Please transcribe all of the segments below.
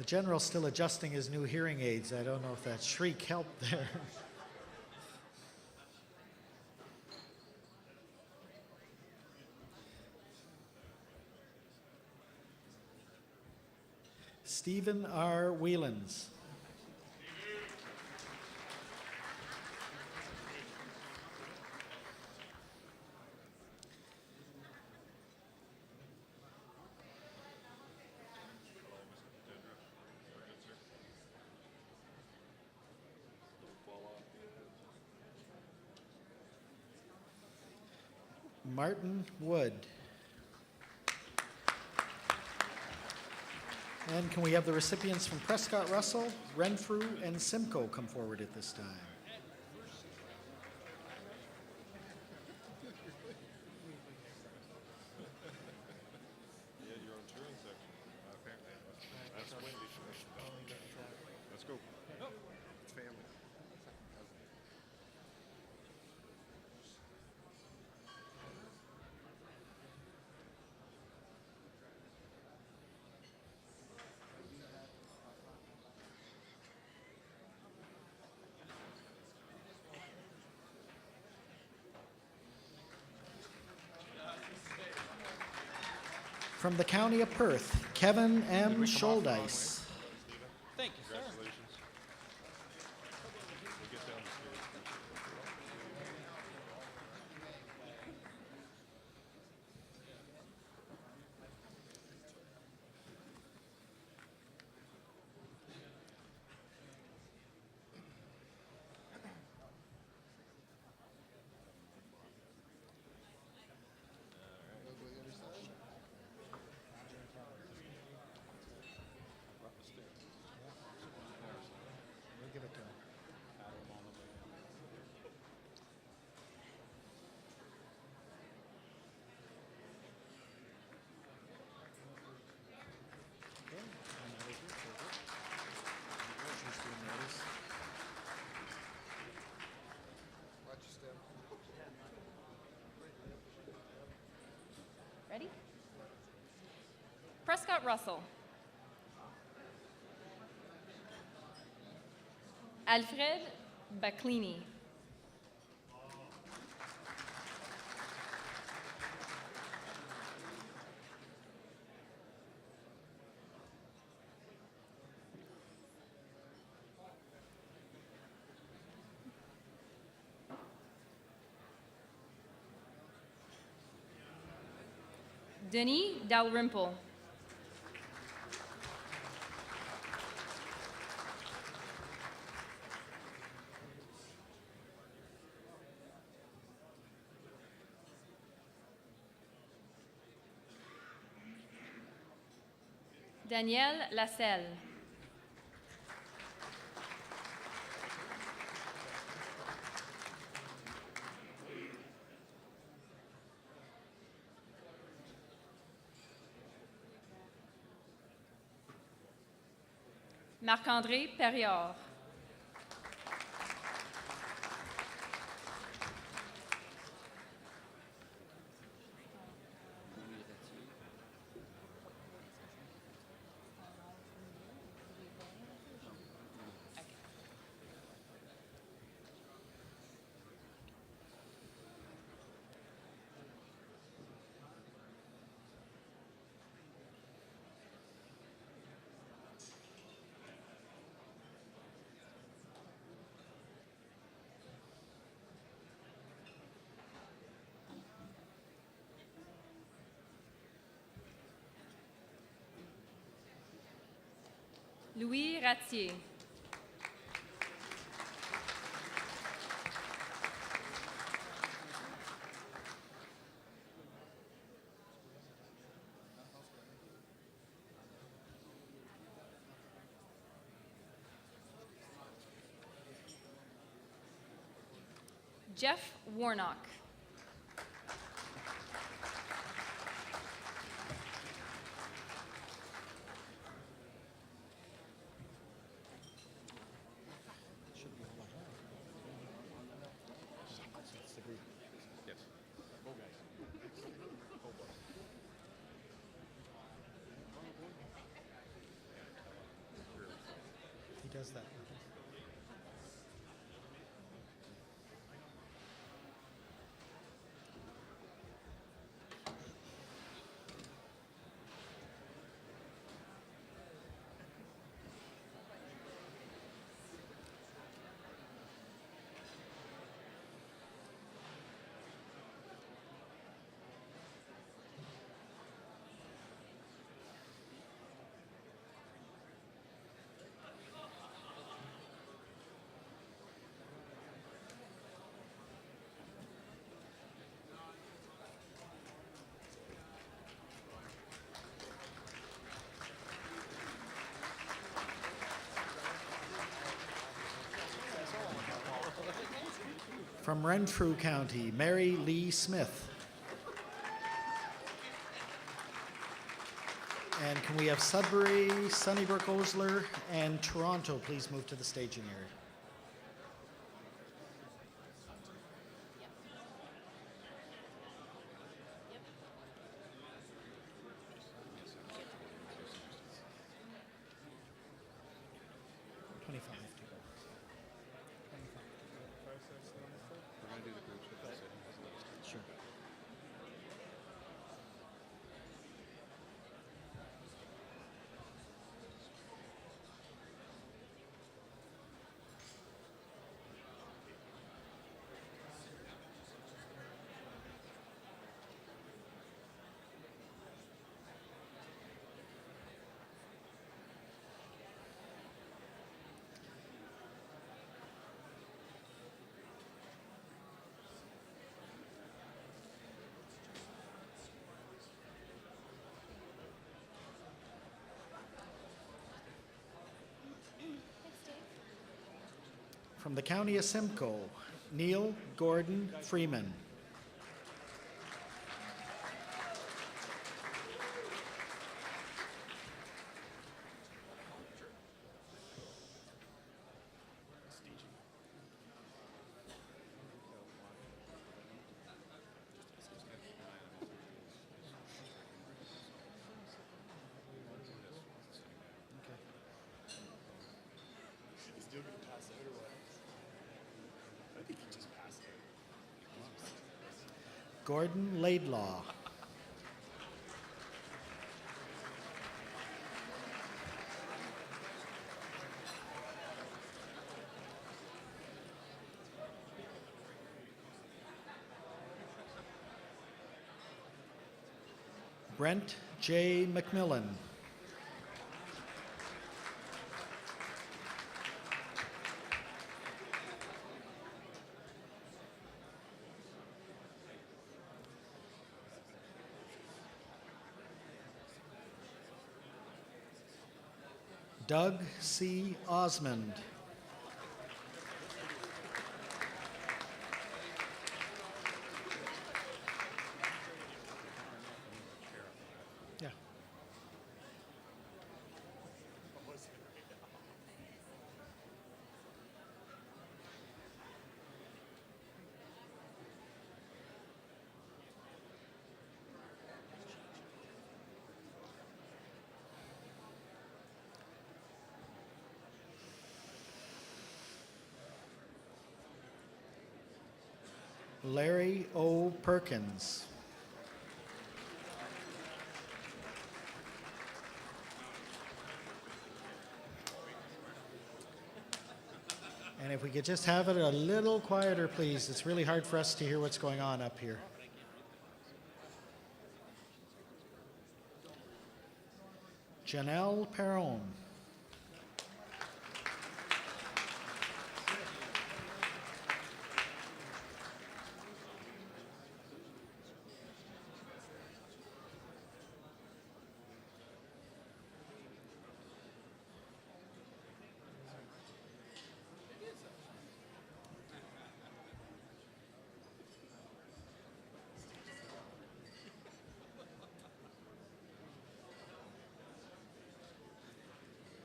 General's still adjusting his new hearing aids. I don't know if that shriek helped there. Stephen R. Whelans. Martin Wood. And can we have the recipients from Prescott Russell, Renfrew, and Simcoe come forward at this time? Let's go. It's family. From the County of Perth, Kevin M. Scholdice. Thank you, sir. Congratulations. We'll get down the stairs. We'll give it to him. Okay, and that is it. She's doing those. Watch your step. Ready? Prescott Russell. Alfred Baclini. Denis Dalrymple. Danielle Lasselle. Marc-André Perriard. Louis Ratier. Jeff Warnock. Yes. Go, guys. Go, boys. does that. From Renfrew County, Mary Lee Smith. And can we have Sudbury, Sunnybrook, Osler, and Toronto please move to the staging area? Sure. From the County of Simcoe, Neil Gordon Freeman. Gordon Laidlaw. Brent J. McMillan. Doug C. Osmond. Yeah. Larry O. Perkins. And if we could just have it a little quieter, please. It's really hard for us to hear what's going on up here. Janelle Perron.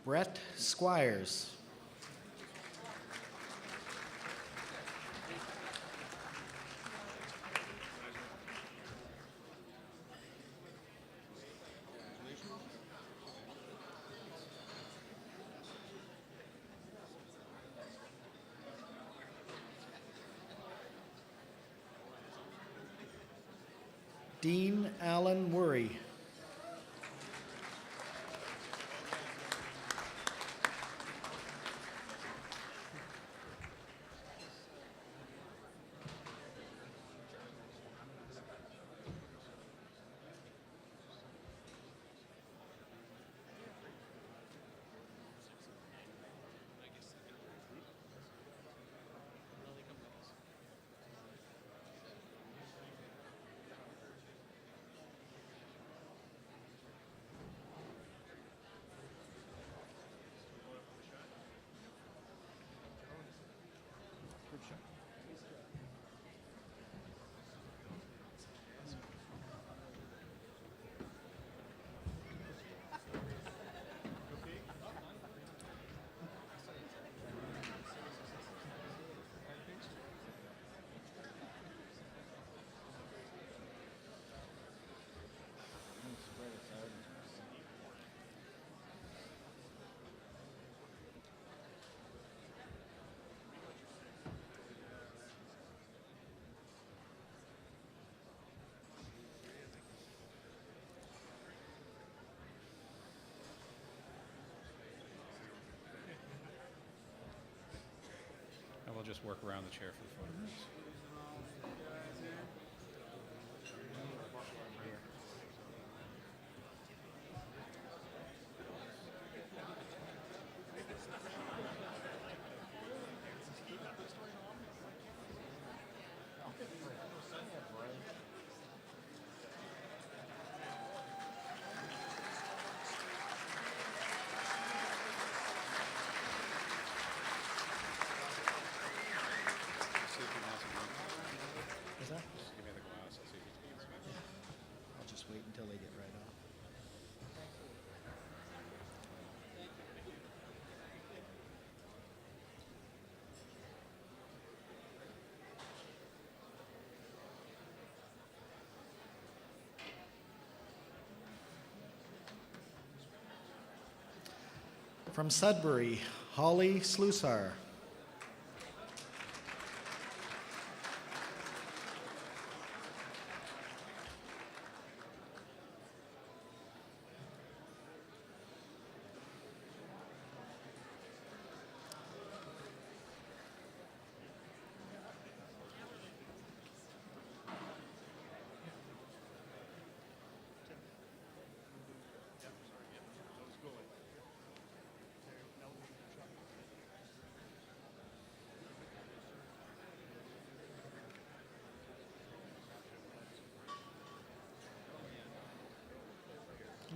Brett Squires. Dean Allen Worry. And we'll just work around the chair for the photographs. See if he wants it. Is that? Just give me the glass. I'll see if he wants it. I'll just wait until they get right off. From Sudbury, Holly Slusar.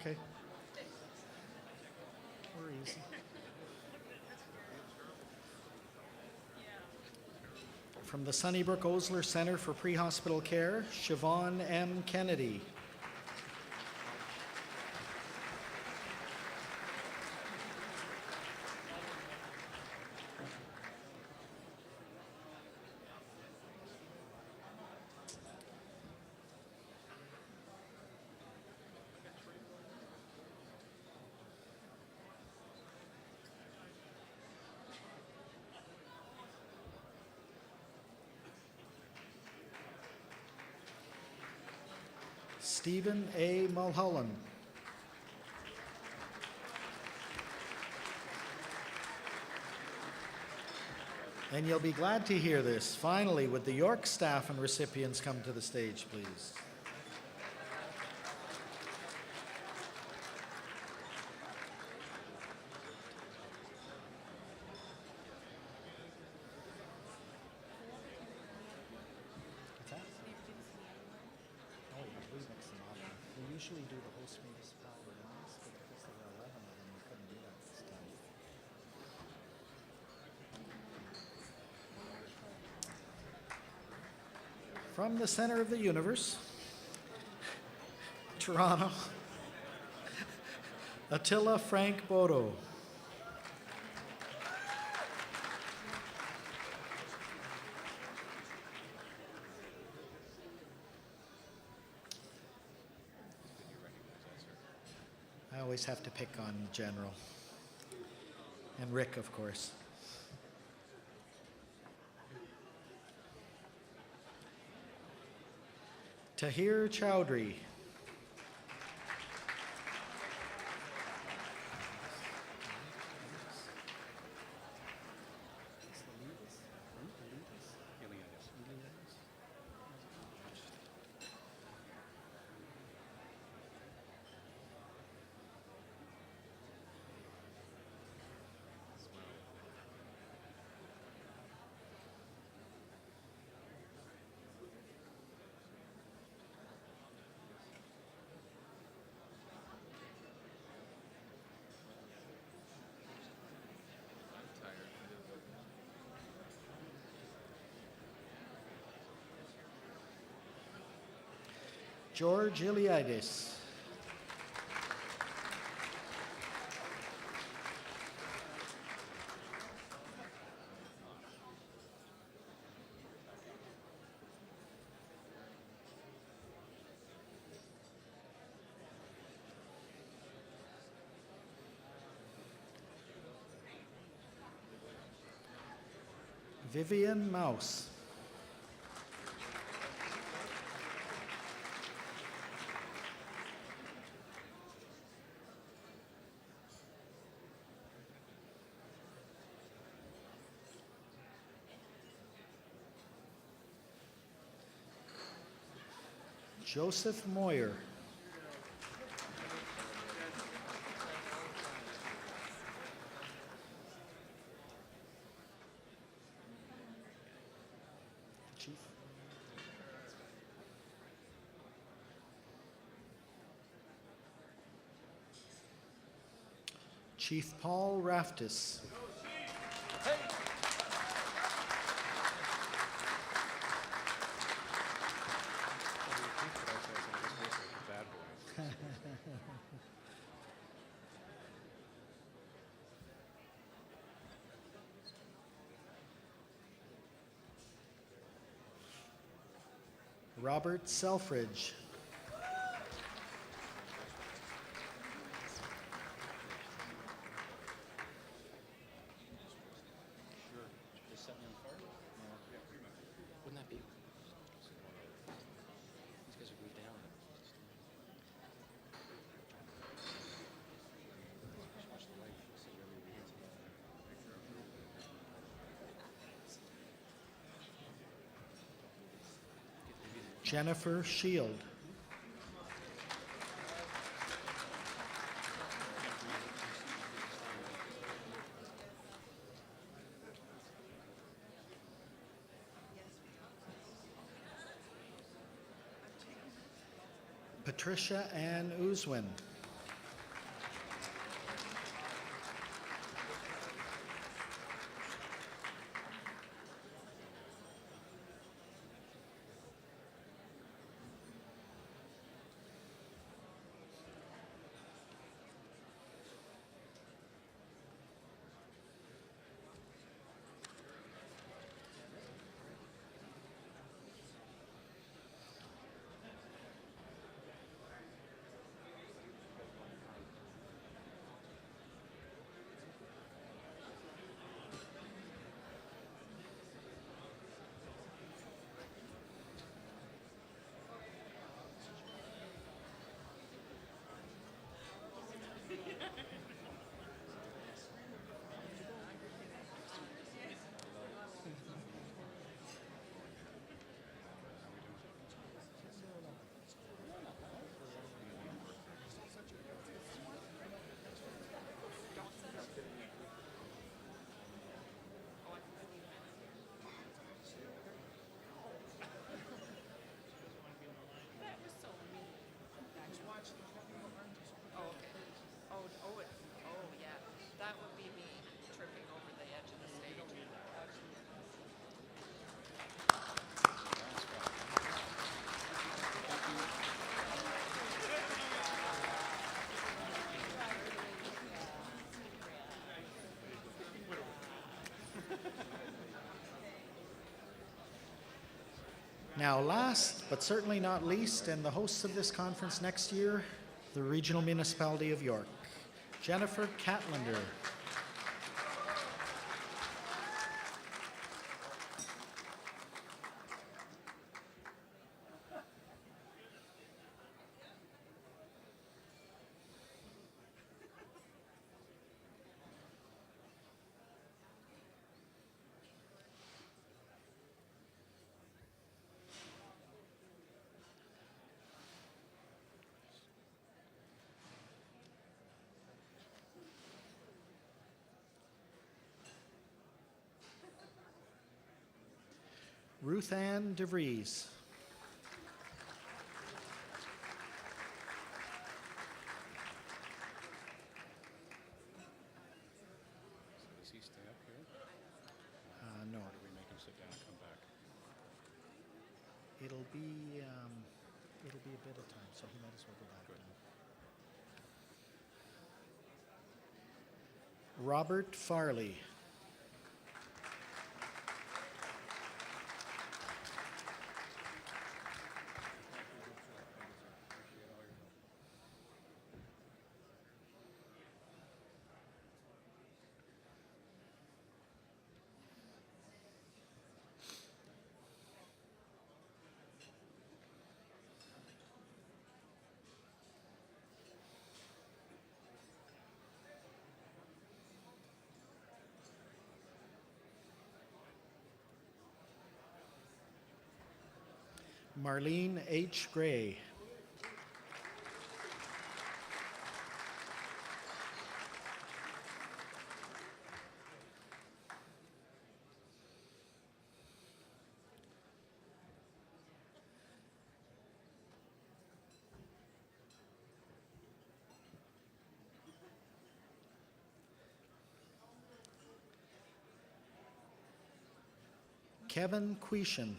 Okay. Worries. From the Sunnybrook Osler Center for Pre-Hospital Care, Siobhan M. Kennedy. Stephen A. Mulholland. And you'll be glad to hear this. Finally, would the York staff and recipients come to the stage, please? We usually do the host municipality ones, but because there were 11 of them, we couldn't do that this time. From the center of the universe, Toronto, Attila Frank Bodo. I always have to pick on General. And Rick, of course. Tahir Chowdhury. George Iliadis. Vivian Mouse. Joseph Moyer. Chief. Chief Paul Raftis. Robert Selfridge. Just set me on fire? Wouldn't that be? These guys are way down. Just watch the light. See where we hit. Jennifer Shield. Patricia Ann Ouswin. That would be me tripping over the edge of the stage. Now, last but certainly not least, and the hosts of this conference next year, the Regional Municipality of York. Jennifer Catlander. Ruth Ann DeVries. So does he stay up here? No, Or do we make him sit down and come back? it'll be a bit of time, so he might as well go back down. Robert Farley. Marlene H. Gray. Kevin Quishan.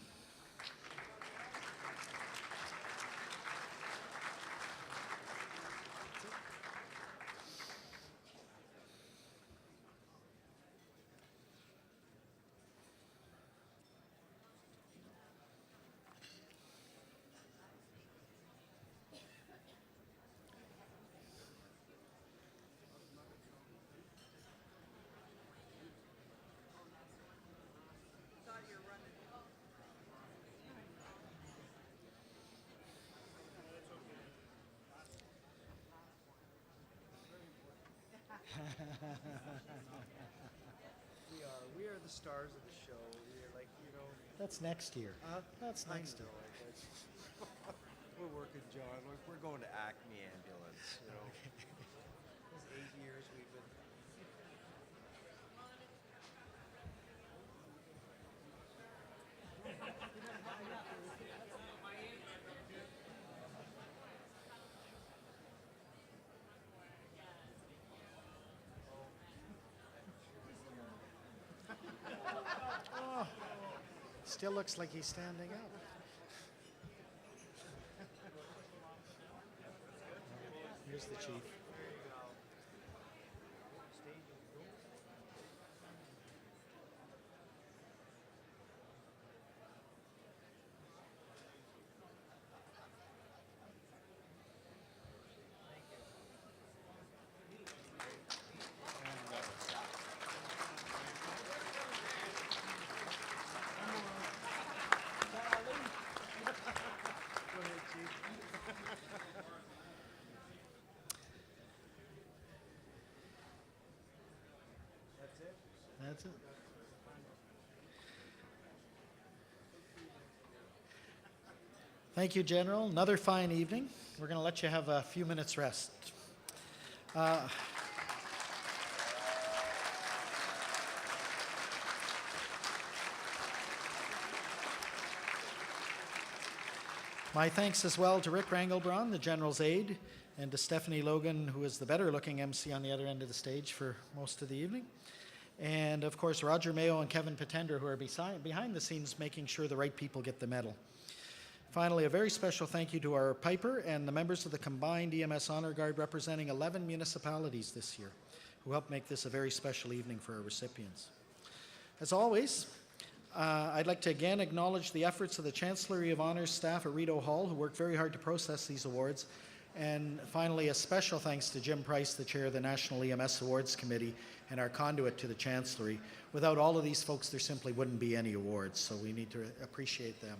We are the stars of the show. We are like, you know. That's next year. That's I next year. know. We're working, John. We're going to Acme Ambulance. You know. Those 8 years we've been. Still looks like he's standing up. Here's the chief. That's it. Thank you, General. Another fine evening. We're going to let you have a few minutes rest. My thanks as well to Rick Rangelbraun, the General's aide, and to Stephanie Logan, who is the better-looking MC on the other end of the stage for most of the evening. And, of course, Roger Mayo and Kevin Patender, who are behind the scenes making sure the right people get the medal. Finally, a very special thank you to our Piper and the members of the combined EMS Honor Guard representing 11 municipalities this year, who helped make this a very special evening for our recipients. As always, I'd like to again acknowledge the efforts of the Chancellery of Honours staff at Rideau Hall, who worked very hard to process these awards. And finally, a special thanks to Jim Price, the chair of the National EMS Awards Committee, and our conduit to the Chancellery. Without all of these folks, there simply wouldn't be any awards, so we need to appreciate them.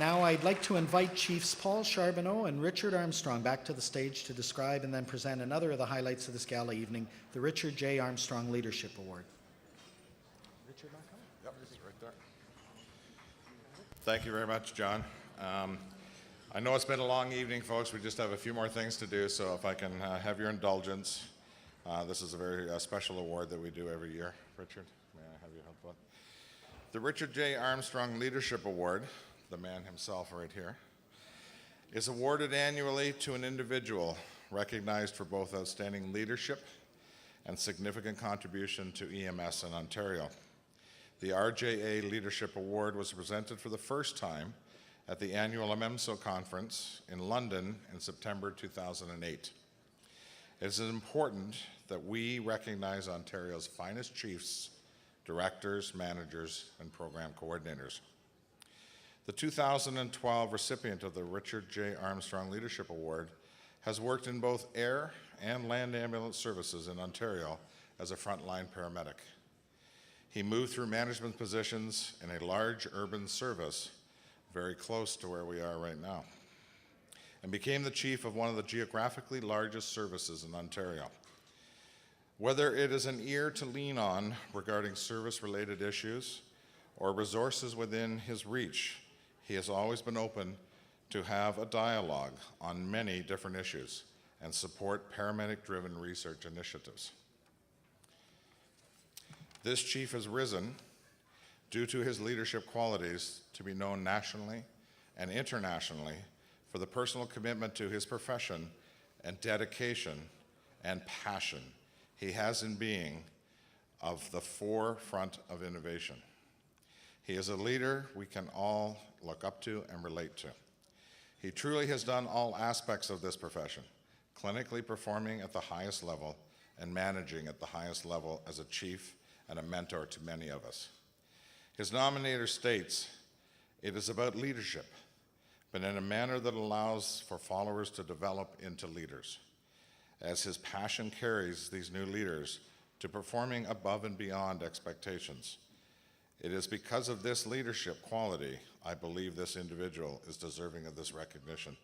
Now I'd like to invite Chiefs Paul Charbonneau and Richard Armstrong back to the stage to describe and then present another of the highlights of this gala evening, the Richard J. Armstrong Leadership Award. Richard, not coming? Yep, it's right there. Thank you very much, John. I know it's been a long evening, folks. We just have a few more things to do, so if I can have your indulgence, This is a very special award that we do every year. Richard, may I have you help with? The Richard J. Armstrong Leadership Award, the man himself right here, is awarded annually to an individual recognized for both outstanding leadership and significant contribution to EMS in Ontario. The RJA Leadership Award was presented for the first time at the annual AMEMSO conference in London in September 2008. It is important that we recognize Ontario's finest chiefs, directors, managers, and program coordinators. The 2012 recipient of the Richard J. Armstrong Leadership Award has worked in both air and land ambulance services in Ontario as a frontline paramedic. He moved through management positions in a large urban service very close to where we are right now, and became the chief of one of the geographically largest services in Ontario. Whether it is an ear to lean on regarding service-related issues or resources within his reach, he has always been open to have a dialogue on many different issues and support paramedic-driven research initiatives. This chief has risen due to his leadership qualities to be known nationally and internationally for the personal commitment to his profession and dedication and passion he has in being of the forefront of innovation. He is a leader we can all look up to and relate to. He truly has done all aspects of this profession, clinically performing at the highest level and managing at the highest level as a chief and a mentor to many of us. His nominator states, "It is about leadership, but in a manner that allows for followers to develop into leaders," as his passion carries these new leaders to performing above and beyond expectations. It is because of this leadership quality I believe this individual is deserving of this recognition.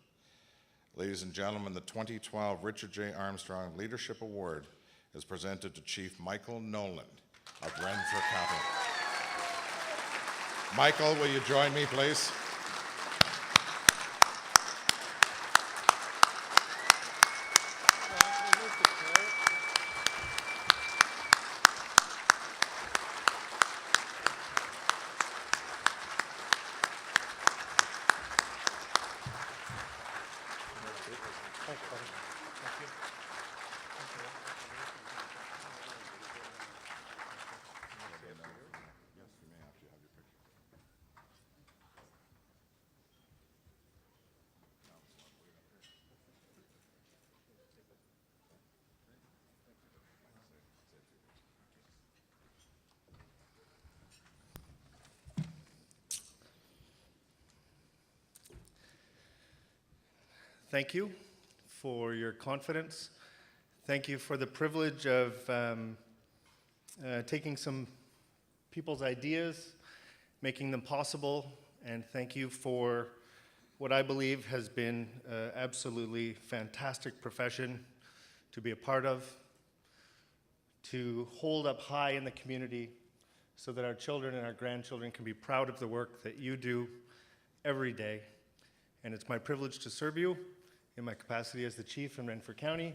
Ladies and gentlemen, the 2012 Richard J. Armstrong Leadership Award is presented to Chief Michael Nolan of Renfrew County. Michael, will you join me, please? Thank you for your confidence. Thank you for the privilege of taking some people's ideas, making them possible, and thank you for what I believe has been an absolutely fantastic profession to be a part of, to hold up high in the community so that our children and our grandchildren can be proud of the work that you do every day. And it's my privilege to serve you in my capacity as the chief in Renfrew County,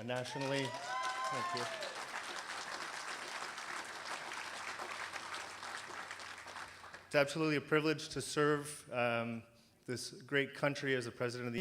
nationally. Thank you. It's absolutely a privilege to serve this great country as the President of the